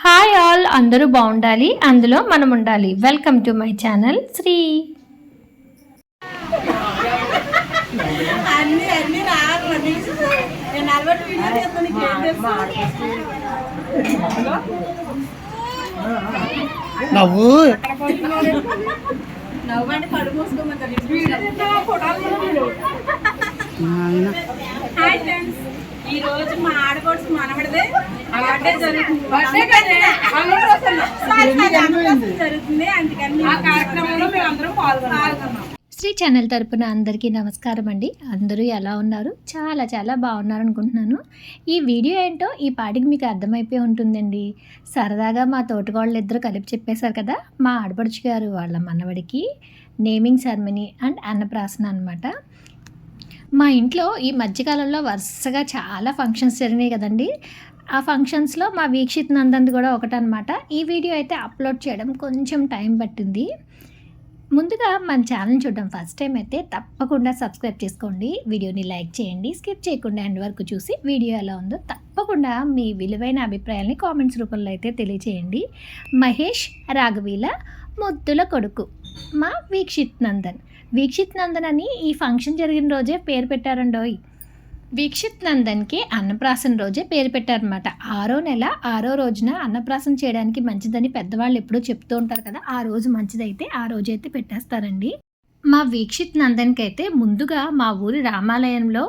Hi all, అందరూ బాగుండాలి, అందులో మనం ఉండాలి. Welcome to my channel Shri. నవ్వు నవ్వండి పడు మూసుకోమంటారు. హాయ్ ఫ్రెండ్స్, ఈ రోజు మా ఆడపడుచు మనవడిదే బర్త్డే జరుగుతుంది. అందుకని ఆ కార్యక్రమంలో మేము అందరం పాల్గొన్నాం. శ్రీ ఛానల్ తరపున అందరికీ నమస్కారం అండి. అందరూ ఎలా ఉన్నారు? చాలా చాలా బాగున్నారు అనుకుంటున్నాను. ఈ వీడియో ఏంటో ఈ పాటికి మీకు అర్థమైపోయి ఉంటుందండి. సరదాగా మా తోటకోళ్ళు ఇద్దరు కలిపి చెప్పేశారు కదా, మా ఆడపడుచు గారు వాళ్ళ మనవడికి నేమింగ్ సెరమనీ అండ్ అన్నప్రాసన అనమాట. మా ఇంట్లో ఈ మధ్యకాలంలో వరుసగా చాలా ఫంక్షన్స్ జరిగినాయి కదండి. ఆ ఫంక్షన్స్లో మా వీక్షిత్ నందన్ కూడా ఒకటనమాట. ఈ వీడియో అయితే అప్లోడ్ చేయడం కొంచెం టైం పట్టింది. ముందుగా మన ఛానల్ చూడడం ఫస్ట్ టైం అయితే తప్పకుండా సబ్స్క్రైబ్ చేసుకోండి, వీడియోని లైక్ చేయండి, స్కిప్ చేయకుండా ఎండ్ వరకు చూసి వీడియో ఎలా ఉందో తప్పకుండా మీ విలువైన అభిప్రాయాల్ని కామెంట్స్ రూపంలో అయితే తెలియచేయండి. మహేష్ రాఘవీల ముద్దుల కొడుకు మా వీక్షిత్ నందన్. వీక్షిత్ నందన్ అని ఈ ఫంక్షన్ జరిగిన రోజే పేరు పెట్టారండోయ్. వీక్షిత్ నందన్కి అన్నప్రాసన రోజే పేరు పెట్టారనమాట. 6వ నెల 6వ రోజున అన్నప్రాసన చేయడానికి మంచిదని పెద్దవాళ్ళు ఎప్పుడూ చెప్తూ ఉంటారు కదా, ఆ రోజు మంచిదైతే ఆ రోజైతే పెట్టేస్తారండి. మా వీక్షిత్ నందన్కి అయితే ముందుగా మా ఊరి రామాలయంలో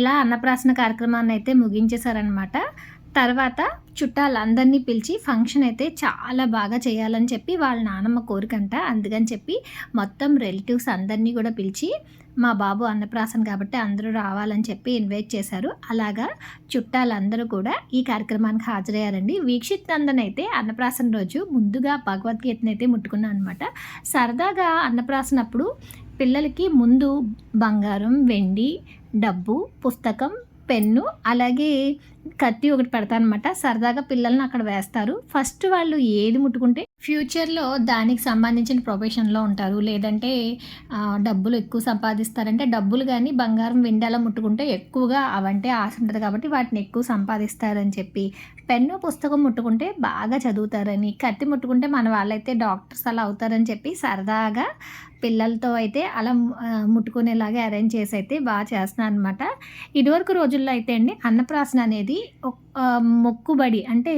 ఇలా అన్నప్రాసన కార్యక్రమాన్ని అయితే ముగించేశారనమాట. తర్వాత చుట్టాలందరినీ పిలిచి ఫంక్షన్ అయితే చాలా బాగా చేయాలని చెప్పి వాళ్ళ నానమ్మ కోరికంట. అందుకని చెప్పి మొత్తం రిలేటివ్స్ అందరినీ కూడా పిలిచి మా బాబు అన్నప్రాసన కాబట్టి అందరూ రావాలని చెప్పి ఇన్వైట్ చేశారు. అలాగా చుట్టాలందరూ కూడా ఈ కార్యక్రమానికి హాజరయ్యారండి. వీక్షిత్ నందన్ అయితే అన్నప్రాసన రోజు ముందుగా భగవద్గీతను అయితే ముట్టుకున్నాను అనమాట. సరదాగా అన్నప్రాసన అప్పుడు పిల్లలకి ముందు బంగారం, వెండి, డబ్బు, పుస్తకం, పెన్ను, అలాగే కత్తి ఒకటి పెడతానమాట. సరదాగా పిల్లల్ని అక్కడ వేస్తారు. ఫస్ట్ వాళ్ళు ఏది ముట్టుకుంటే ఫ్యూచర్లో దానికి సంబంధించిన ప్రొఫెషన్లో ఉంటారు, లేదంటే డబ్బులు ఎక్కువ సంపాదిస్తారంటే డబ్బులు కానీ బంగారం, వెండి అలా ముట్టుకుంటే ఎక్కువగా అవంటే ఆశ ఉంటుంది కాబట్టి వాటిని ఎక్కువ సంపాదిస్తారని చెప్పి, పెన్ను పుస్తకం ముట్టుకుంటే బాగా చదువుతారని, కత్తి ముట్టుకుంటే మన వాళ్ళైతే డాక్టర్స్ అలా అవుతారని చెప్పి సరదాగా పిల్లలతో అయితే అలా ముట్టుకునేలాగా అరేంజ్ చేసి అయితే బాగా చేస్తున్నాను అనమాట. ఇదివరకు రోజుల్లో అయితే అండి అన్నప్రాసన అనేది మొక్కుబడి, అంటే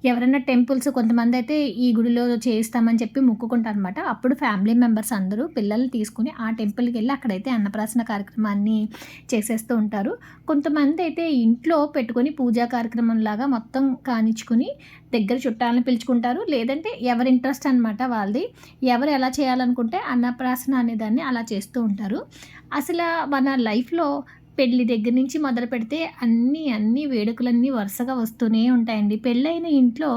ఎవరైనా టెంపుల్స్ కొంతమంది అయితే ఈ గుడిలో చేయిస్తామని చెప్పి మొక్కుకుంటారు అనమాట. అప్పుడు ఫ్యామిలీ మెంబర్స్ అందరూ పిల్లల్ని తీసుకుని ఆ టెంపుల్కి వెళ్ళి అక్కడైతే అన్నప్రాసన కార్యక్రమాన్ని చేసేస్తూ ఉంటారు. కొంతమంది అయితే ఇంట్లో పెట్టుకొని పూజా కార్యక్రమం లాగా మొత్తం కానిచ్చుకుని దగ్గర చుట్టాలను పిలుచుకుంటారు, లేదంటే ఎవరి ఇంట్రెస్ట్ అనమాట వాళ్ళది. ఎవరు ఎలా చేయాలనుకుంటే అన్నప్రాసన అనేదాన్ని అలా చేస్తూ ఉంటారు. అసలు మన లైఫ్లో పెళ్ళి దగ్గర నుంచి మొదలు పెడితే అన్ని వేడుకలన్నీ వరుసగా వస్తూనే ఉంటాయండి. పెళ్ళైన ఇంట్లో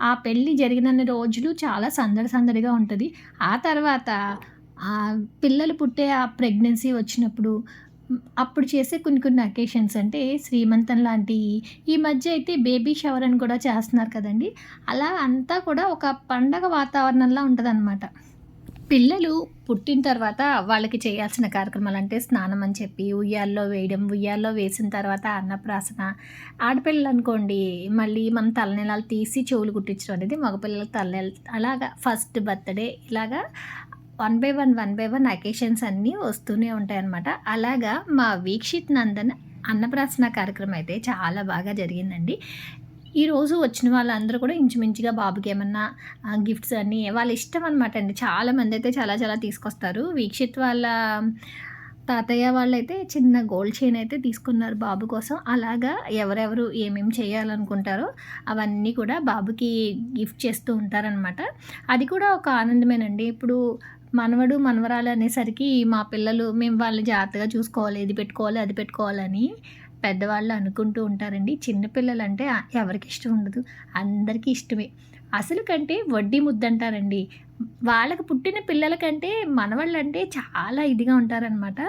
ఆ పెళ్ళి జరిగినన్ని రోజులు చాలా సందడిగా ఉంటుంది. ఆ తర్వాత పిల్లలు పుట్టే ఆ ప్రెగ్నెన్సీ వచ్చినప్పుడు అప్పుడు చేసే కొన్ని అకేషన్స్, అంటే శ్రీమంతం లాంటివి, ఈ మధ్య అయితే బేబీ షవర్ అని కూడా చేస్తున్నారు కదండి. అలా అంతా కూడా ఒక పండగ వాతావరణంలా ఉంటుందన్నమాట. పిల్లలు పుట్టిన తర్వాత వాళ్ళకి చేయాల్సిన కార్యక్రమాలు అంటే స్నానం అని చెప్పి ఉయ్యాల్లో వేయడం, ఉయ్యాల్లో వేసిన తర్వాత అన్నప్రాసన. ఆడపిల్లలు అనుకోండి మళ్ళీ మనం తలనీలాలు తీసి చెవులు కుట్టించడం అనేది, మగపిల్లలకు తలనీళ్ళు, అలాగా ఫస్ట్ బర్త్డే, ఇలాగా వన్ బై వన్ అకేషన్స్ అన్నీ వస్తూనే ఉంటాయన్నమాట. అలాగా మా వీక్షిత్ నందన్ అన్నప్రాసన కార్యక్రమం అయితే చాలా బాగా జరిగిందండి. ఈరోజు వచ్చిన వాళ్ళందరూ కూడా ఇంచుమించుగా బాబుకి ఏమన్నా గిఫ్ట్స్ అన్నీ వాళ్ళ ఇష్టం అనమాట అండి. చాలామంది అయితే చాలా తీసుకొస్తారు. వీక్షిత్ వాళ్ళ తాతయ్య వాళ్ళైతే చిన్న గోల్డ్ చైన్ అయితే తీసుకున్నారు బాబు కోసం. అలాగా ఎవరెవరు ఏమేమి చేయాలనుకుంటారో అవన్నీ కూడా బాబుకి గిఫ్ట్ చేస్తూ ఉంటారనమాట. అది కూడా ఒక ఆనందమేనండి. ఇప్పుడు మనవడు మనవరాలు అనేసరికి మా పిల్లలు మేము వాళ్ళని జాగ్రత్తగా చూసుకోవాలి, ఇది పెట్టుకోవాలి అది పెట్టుకోవాలని పెద్దవాళ్ళు అనుకుంటూ ఉంటారండి. చిన్నపిల్లలంటే ఎవరికి ఇష్టం ఉండదు, అందరికీ ఇష్టమే. అసలు కంటే వడ్డీ ముద్దంటారండి. వాళ్ళకు పుట్టిన పిల్లల కంటే మనవాళ్ళంటే చాలా ఇదిగా ఉంటారనమాట.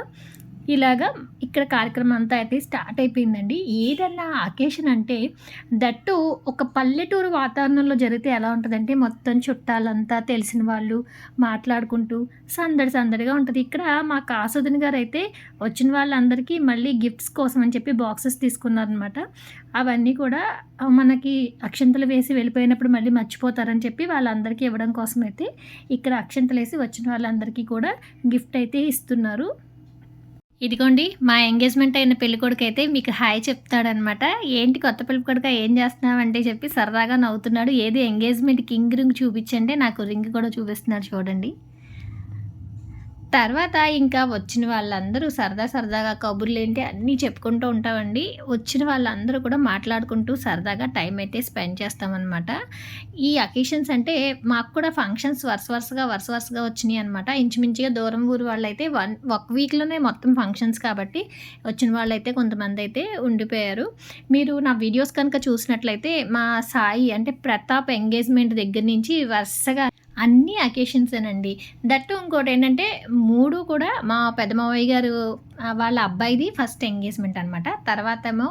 ఇలాగా ఇక్కడ కార్యక్రమం అంతా అయితే స్టార్ట్ అయిపోయిందండి. ఏదన్నా అకేషన్ అంటే దట్టు ఒక పల్లెటూరు వాతావరణంలో జరిగితే ఎలా ఉంటదంటే మొత్తం చుట్టాలంతా తెలిసిన వాళ్ళు మాట్లాడుకుంటూ సందడిగా ఉంటది. ఇక్కడ మా కాసోదిన గారైతే వచ్చిన వాళ్ళందరికీ మళ్ళీ గిఫ్ట్స్ కోసం అని చెప్పి బాక్సెస్ తీసుకున్నారనమాట. అవన్నీ కూడా మనకి అక్షింతలు వేసి వెళ్ళిపోయినప్పుడు మళ్ళీ మర్చిపోతారని చెప్పి వాళ్ళందరికీ ఇవ్వడం కోసమైతే ఇక్కడ అక్షింతలేసి వచ్చిన వాళ్ళందరికీ కూడా గిఫ్ట్ అయితే ఇస్తున్నారు. ఇదిగోండి మా ఎంగేజ్మెంట్ అయిన పెళ్ళికొడుకైతే మీకు హాయ్ చెప్తాడనమాట. ఏంటి కొత్త పెళ్ళికొడుకా ఏం చేస్తున్నావంటే చెప్పి సరదాగా నవ్వుతున్నాడు. ఏది ఎంగేజ్మెంట్ కింగ్ రింగ్ చూపించంటే నాకు రింగ్ కూడా చూపిస్తున్నాడు చూడండి. తర్వాత ఇంకా వచ్చిన వాళ్ళందరూ సరదాగా కబుర్లేంటి అన్నీ చెప్పుకుంటూ ఉంటామండి. వచ్చిన వాళ్ళందరూ కూడా మాట్లాడుకుంటూ సరదాగా టైం అయితే స్పెండ్ చేస్తామనమాట. ఈ అకేషన్స్ అంటే మాకు కూడా ఫంక్షన్స్ వరుసగా వచ్చినాయి అనమాట. ఇంచుమించుగా దూరం ఊరు వాళ్ళైతే ఒక వీక్‌లోనే మొత్తం ఫంక్షన్స్ కాబట్టి వచ్చిన వాళ్ళైతే కొంతమందైతే ఉండిపోయారు. మీరు నా వీడియోస్ కనుక చూసినట్లయితే మా సాయి అంటే ప్రతాప్ ఎంగేజ్మెంట్ దగ్గర నుంచి వరుసగా అన్ని అకేషన్సేనండి. దట్టు ఇంకోటేంటంటే 3 కూడా మా పెద్ద మావయ్య గారు వాళ్ళ అబ్బాయిది ఫస్ట్ ఎంగేజ్మెంట్ అనమాట. తర్వాతేమో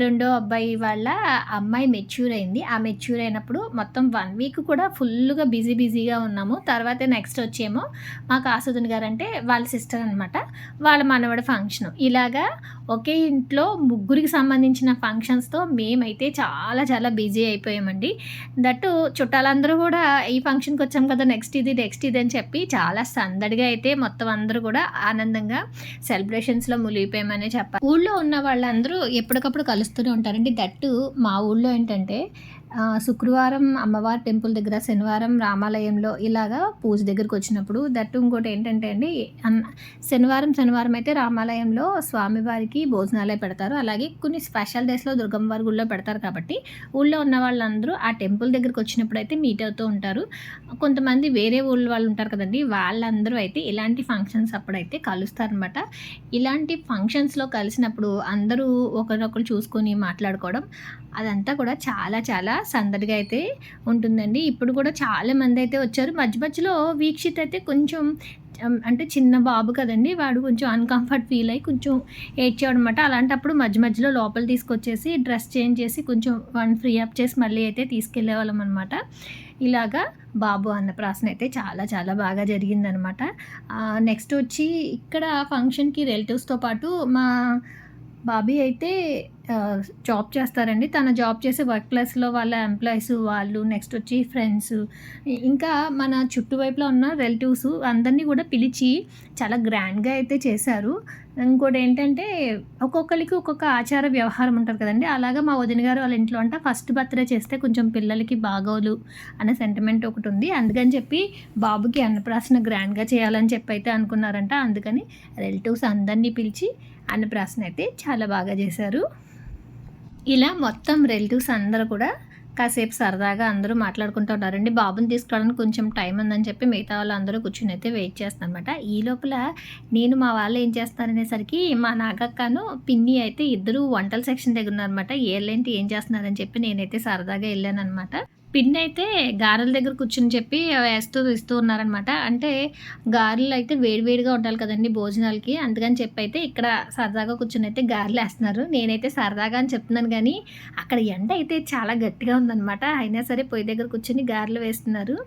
రెండో అబ్బాయి వాళ్ళ అమ్మాయి మెచ్యూర్ అయింది. ఆ మెచ్యూర్ అయినప్పుడు మొత్తం 1 వీక్ కూడా ఫుల్లుగా బిజీగా ఉన్నాము. తర్వాత నెక్స్ట్ వచ్చేమో మా కాసుదిన్ గారంటే వాళ్ళ సిస్టర్ అనమాట. వాళ్ళ మనవడి ఫంక్షను. ఇలాగా ఒకే ఇంట్లో ముగ్గురికి సంబంధించిన ఫంక్షన్స్‌తో మేమైతే చాలా బిజీ అయిపోయామండి. దట్టు చుట్టాలందరూ కూడా ఈ ఫంక్షన్‌కి వచ్చాం కదా! నెక్స్ట్ ఇది అని చెప్పి చాలా సందడిగా అయితే మొత్తం అందరూ కూడా ఆనందంగా సెలబ్రేషన్స్‌లో మునిగిపోయామనే చెప్పాలి. ఊళ్ళో ఉన్న వాళ్ళందరూ ఎప్పటికప్పుడు కలుస్తూనే ఉంటారండి. దట్టు మా ఊళ్ళో ఏంటంటే శుక్రవారం అమ్మవారి టెంపుల్ దగ్గర, శనివారం రామాలయంలో ఇలాగా పూజ దగ్గరికి వచ్చినప్పుడు దట్టు ఇంకోటి ఏంటంటే అండి శనివారం అయితే రామాలయంలో స్వామివారికి భోజనాలే పెడతారు. అలాగే కొన్ని స్పెషల్ డేస్‌లో దుర్గమ్మవారి గుడిలో పెడతారు కాబట్టి ఊళ్ళో ఉన్న వాళ్ళందరూ ఆ టెంపుల్ దగ్గరికి వచ్చినప్పుడు అయితే మీట్ అవుతూ ఉంటారు. కొంతమంది వేరే ఊళ్ళ వాళ్ళు ఉంటారు కదండీ! వాళ్ళందరూ అయితే ఇలాంటి ఫంక్షన్స్ అప్పుడైతే కలుస్తారనమాట. ఇలాంటి ఫంక్షన్స్‌లో కలిసినప్పుడు అందరూ ఒకరినొకరు చూసుకొని మాట్లాడుకోవడం అదంతా కూడా చాలా సందడిగా అయితే ఉంటుందండి. ఇప్పుడు కూడా చాలామంది అయితే వచ్చారు. మధ్యలో వీక్షిత్ అయితే కొంచెం అంటే చిన్న బాబు కదండీ! వాడు కొంచెం అన్‌కంఫర్ట్ ఫీల్ అయ్యి కొంచెం ఏడ్చాడనమాట. అలాంటప్పుడు మధ్యలో లోపల తీసుకొచ్చేసి డ్రెస్ చేంజ్ చేసి కొంచెం వాడిని ఫ్రీ అప్ చేసి మళ్ళీ అయితే తీసుకెళ్ళేవాళ్ళం అనమాట. ఇలాగా బాబు అన్నప్రాసన అయితే చాలా బాగా జరిగిందనమాట. నెక్స్ట్ వచ్చి ఇక్కడ ఫంక్షన్‌కి రిలేటివ్స్‌తో పాటు మా బాబీ అయితే జాబ్ చేస్తారండి. తను జాబ్ చేసే వర్క్ ప్లేస్‌లో వాళ్ళ ఎంప్లాయీస్ వాళ్ళు, నెక్స్ట్ వచ్చి ఫ్రెండ్స్, ఇంకా మన చుట్టువైపులో ఉన్న రిలేటివ్స్ అందరినీ కూడా పిలిచి చాలా గ్రాండ్‌గా అయితే చేశారు. ఇంకోటేంటంటే ఒక్కొక్కళ్ళకి ఒక్కొక్క ఆచార వ్యవహారం ఉంటది కదండీ! అలాగా మా వదిన గారు వాళ్ళ ఇంట్లో అంట ఫస్ట్ బర్త్‌డే చేస్తే కొంచెం పిల్లలకి బాగోలు అనే సెంటిమెంట్ ఒకటుంది. అందుకని చెప్పి బాబుకి అన్నప్రాసన గ్రాండ్‌గా చేయాలని చెప్పి అయితే అనుకున్నారంట. అందుకని రిలేటివ్స్ అందరినీ పిలిచి అన్నప్రాసన అయితే చాలా బాగా చేశారు. ఇలా మొత్తం రిలేటివ్స్ అందరూ కూడా కాసేపు సరదాగా అందరూ మాట్లాడుకుంటూ ఉన్నారండి. బాబుని తీసుకురావడానికి కొంచెం టైం ఉందని చెప్పి మిగతా వాళ్ళందరూ కూర్చొని అయితే వెయిట్ చేస్తున్నారనమాట. ఈ లోపల నేను మా వాళ్ళు ఏం చేస్తున్నారనేసరికి మా నాగక్కను, పిన్ని అయితే ఇద్దరు వంటల సెక్షన్ దగ్గర ఉన్నారనమాట. ఏళ్ళేంటి ఏం చేస్తున్నారని చెప్పి నేనైతే సరదాగా వెళ్ళాననమాట. పిన్నయితే గారెల దగ్గర కూర్చొని చెప్పి ఇస్తూ ఉన్నారనమాట. అంటే గారెలు అయితే వేడిగా ఉండాలి కదండీ భోజనాలకి. అందుకని చెప్పి అయితే ఇక్కడ సరదాగా కూర్చొని అయితే గారెలు వేస్తున్నారు. నేనైతే సరదాగా అని చెప్తున్నాను కానీ అక్కడ ఎండ అయితే చాలా గట్టిగా ఉందనమాట. అయినా సరే పొయ్యి దగ్గర కూర్చొని గారెలు వేస్తున్నారు.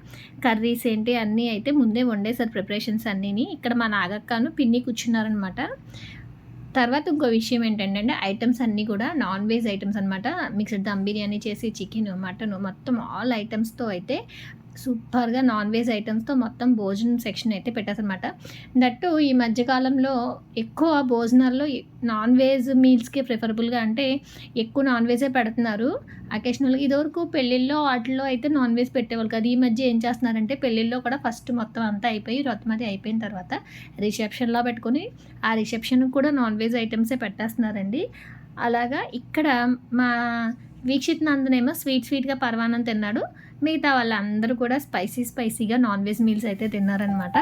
కర్రీస్ ఏంటి అన్నీ అయితే ముందే వండేసారు ప్రిపరేషన్స్ అన్నీని. ఇక్కడ మా నాగక్కను, పిన్ని కూర్చున్నారనమాట. తర్వాత ఇంకో విషయం ఏంటంటే ఐటమ్స్ అన్నీ కూడా నాన్ వెజ్ ఐటమ్స్ అనమాట. మిక్స్డ్ దమ్ బిర్యానీ చేసి చికెను, మటను మొత్తం ఆల్ ఐటమ్స్‌తో అయితే సూపర్‌గా నాన్ వెజ్ ఐటమ్స్‌తో మొత్తం భోజనం సెక్షన్ అయితే పెట్టారనమాట. దట్టు ఈ మధ్య కాలంలో ఎక్కువ భోజనాల్లో నాన్ వెజ్ మీల్స్‌కి ప్రిఫరబుల్‌గా అంటే ఎక్కువ నాన్ వెజే పెడుతున్నారు. అకేషనల్‌గా ఇదివరకు పెళ్ళిళ్ళలో వాటిల్లో అయితే నాన్ వెజ్ పెట్టేవాళ్ళు కాదు. ఈ మధ్య ఏం చేస్తున్నారంటే పెళ్ళిళ్ళలో కూడా ఫస్ట్ మొత్తం అంతా అయిపోయి వ్రతమది అయిపోయిన తర్వాత రిసెప్షన్‌లా పెట్టుకొని ఆ రిసెప్షన్‌కి కూడా నాన్ వెజ్ ఐటమ్సే పెట్టేస్తున్నారండి. అలాగా ఇక్కడ మా వీక్షిత్ నందనేమో స్వీట్‌గా పరమాన్నం తిన్నాడు. మిగతా వాళ్ళందరూ కూడా స్పైసీగా నాన్ వెజ్ మీల్స్ అయితే తిన్నారనమాట.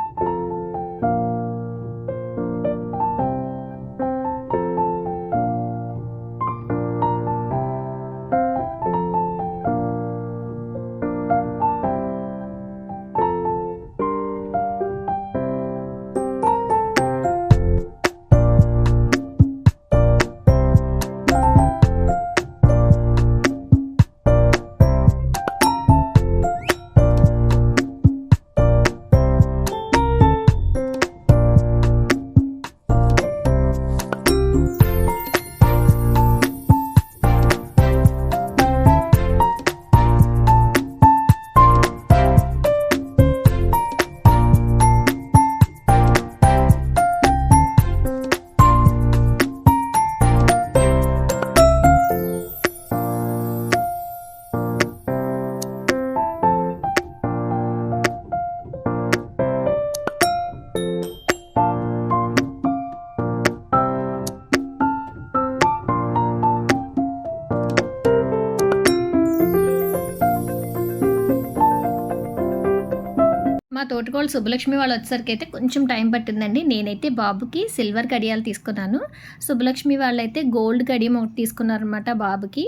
తోటికోడలు సుబ్బలక్ష్మి వాళ్ళు వచ్చేసరికి అయితే కొంచెం టైం పట్టిందండి. నేనైతే బాబుకి సిల్వర్ కడియాలు తీసుకున్నాను. సుబ్బలక్ష్మి వాళ్ళైతే గోల్డ్ కడియం ఒకటి తీసుకున్నారనమాట బాబుకి.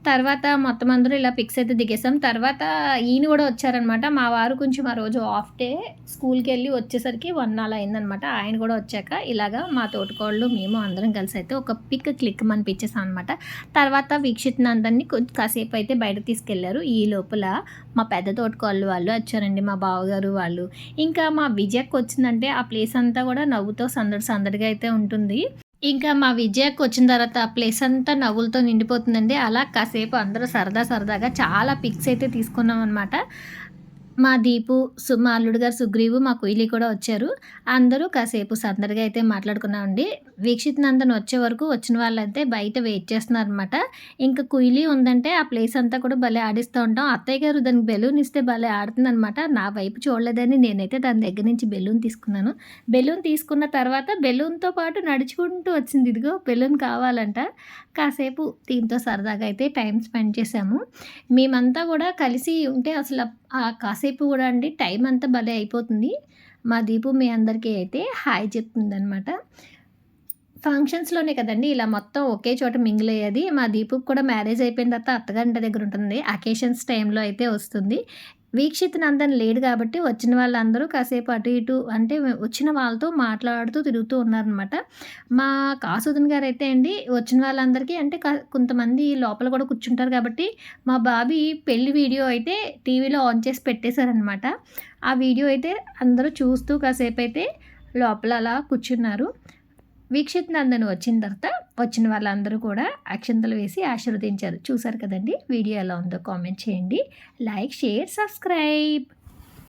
తర్వాత మొత్తం అందరూ ఇలా పిక్స్ అయితే దిగేసాం. తర్వాత ఈయన కూడా వచ్చారనమాట. మా వారు కొంచెం ఆ రోజు ఆఫ్ డే స్కూల్‌కెళ్ళి వచ్చేసరికి 1 అలా అయిందనమాట. ఆయన కూడా వచ్చాక ఇలాగా మా తోటికోడలు మేము అందరం కలిసి అయితే ఒక పిక్ క్లిక్కమనిపించేసాం అనమాట. తర్వాత వీక్షిత్ నందన్ని కాసేపు అయితే బయటకు తీసుకెళ్లారు. ఈ లోపల మా పెద్ద తోటికోడలు వాళ్ళు వచ్చారండి, మా బావగారు వాళ్ళు. ఇంకా మా విజయక్క వచ్చిందంటే ఆ ప్లేస్ అంతా కూడా నవ్వుతో సందడిగా అయితే ఉంటుంది. ఇంకా మా విజయకి వచ్చిన తర్వాత ఆ ప్లేస్ అంతా నవ్వులతో నిండిపోతుందండి. అలా కాసేపు అందరూ సరదాగా చాలా పిక్స్ అయితే తీసుకున్నాం అనమాట. మా దీపు, మా అల్లుడు గారు సుగ్రీవు, మా కుయిలి కూడా వచ్చారు. అందరూ కాసేపు సందడిగా అయితే మాట్లాడుకున్నామండి. వీక్షిత్ నందన్ వచ్చే వరకు వచ్చిన వాళ్ళైతే బయట వెయిట్ చేస్తున్నారనమాట. ఇంకా కుయిలి ఉందంటే ఆ ప్లేస్ అంతా కూడా భలే ఆడిస్తూ ఉంటాం. అత్తయ్య గారు దానికి బెలూన్ ఇస్తే భలే ఆడుతుందనమాట. నా వైపు చూడలేదని నేనైతే దాని దగ్గర నుంచి బెలూన్ తీసుకున్నాను. బెలూన్ తీసుకున్న తర్వాత బెలూన్‌తో పాటు నడుచుకుంటూ వచ్చింది. ఇదిగో బెలూన్ కావాలంట. కాసేపు దీంతో సరదాగా అయితే టైం స్పెండ్ చేశాము. మేమంతా కూడా కలిసి ఉంటే అసల కాసేపు కూడా అండి టైం అంతా భలే అయిపోతుంది. మా దీపు మీ అందరికీ అయితే హాయ్ చెప్తుందనమాట. ఫంక్షన్స్‌లోనే కదండీ ఇలా మొత్తం ఒకే చోట మింగిల్ అయ్యేది. మా దీపుకి కూడా మ్యారేజ్ అయిపోయిన తర్వాత అత్తగారింటి దగ్గర ఉంటుంది. అకేషన్స్ టైంలో అయితే వస్తుంది. వీక్షిత్ నందన్ లేడు కాబట్టి వచ్చిన వాళ్ళందరూ కాసేపు అటు ఇటు అంటే వచ్చిన వాళ్ళతో మాట్లాడుతూ తిరుగుతూ ఉన్నారనమాట. మా కాసుదన్ గారైతే అండి వచ్చిన వాళ్ళందరికీ అంటే కొంతమంది లోపల కూడా కూర్చుంటారు కాబట్టి మా బాబీ పెళ్లి వీడియో అయితే టీవీలో ఆన్ చేసి పెట్టేశారనమాట. ఆ వీడియో అయితే అందరూ చూస్తూ కాసేపైతే లోపల అలా కూర్చున్నారు. వీక్షిత్ నందన్ వచ్చిన తర్వాత వచ్చిన వాళ్ళందరూ కూడా అక్షంతలు వేసి ఆశీర్వదించారు. చూసారు కదండీ! వీడియో ఎలా ఉందో కామెంట్ చేయండి. Like, share, subscribe.